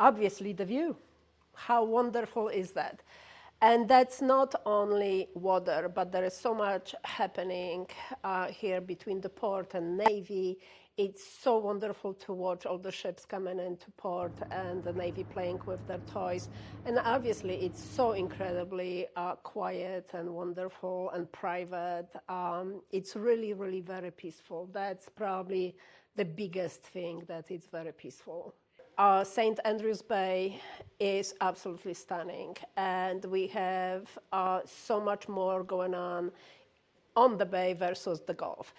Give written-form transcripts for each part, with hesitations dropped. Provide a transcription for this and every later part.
obviously the view. How wonderful is that? And that's not only water, but there is so much happening here between the port and Navy. It's so wonderful to watch all the ships coming into port and the Navy playing with their toys. And obviously, it's so incredibly quiet and wonderful and private. It's really, really very peaceful. That's probably the biggest thing, that it's very peaceful. St. Andrews Bay is absolutely stunning, and we have so much more going on the bay versus the Gulf.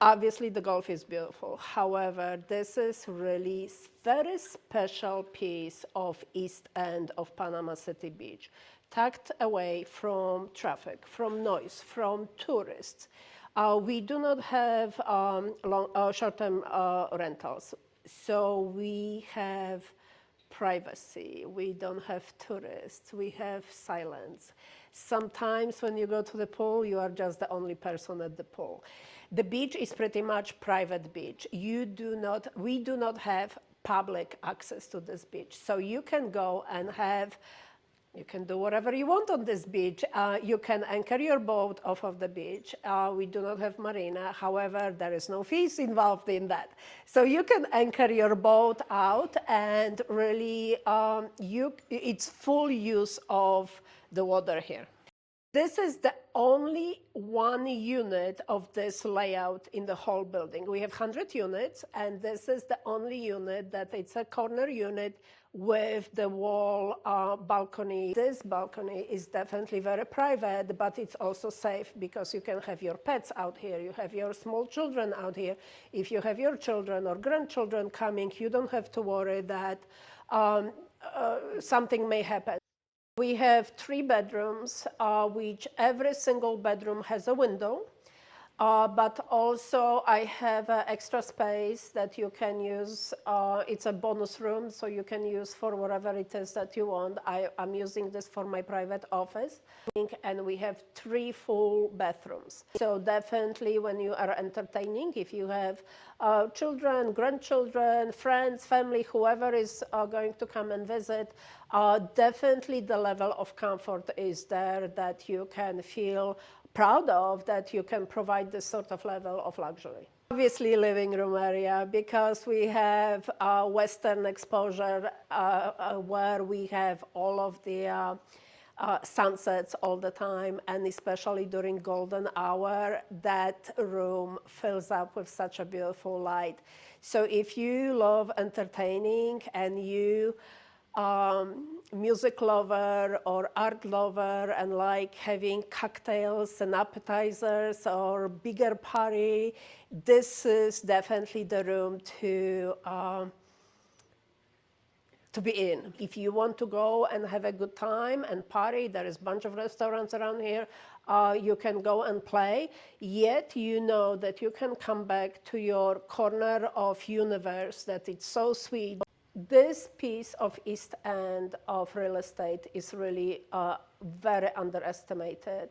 Obviously, the Gulf is beautiful. However, this is really very special piece of east end of Panama City Beach, tucked away from traffic, from noise, from tourists. We do not have short-term rentals. So we have privacy, we don't have tourists, we have silence. Sometimes when you go to the pool, you are just the only person at the pool. The beach is pretty much private beach. We do not have public access to this beach. So you can go and you can do whatever you want on this beach. You can anchor your boat off of the beach. We do not have marina. However, there is no fees involved in that. So you can anchor your boat out and really, it's full use of the water here. This is the only one unit of this layout in the whole building. We have 100 units, and this is the only unit that it's a corner unit with the wall balcony. This balcony is definitely very private, but it's also safe because you can have your pets out here. You have your small children out here. If you have your children or grandchildren coming, you don't have to worry that something may happen. We have 3 bedrooms, which every single bedroom has a window. But also I have extra space that you can use. It's a bonus room, so you can use for whatever it is that you want. I'm using this for my private office. And we have 3 full bathrooms. So definitely when you are entertaining, if you have children, grandchildren, friends, family, whoever is going to come and visit, definitely the level of comfort is there that you can feel proud of, that you can provide this sort of level of luxury. Obviously living room area, because we have western exposure where we have all of the sunsets all the time, and especially during golden hour, that room fills up with such a beautiful light. So if you love entertaining and you music lover or art lover and like having cocktails and appetizers or bigger party, this is definitely the room to be in. If you want to go and have a good time and party, there is a bunch of restaurants around here. You can go and play, yet you know that you can come back to your corner of universe, that it's so sweet. This piece of East End of real estate is really very underestimated.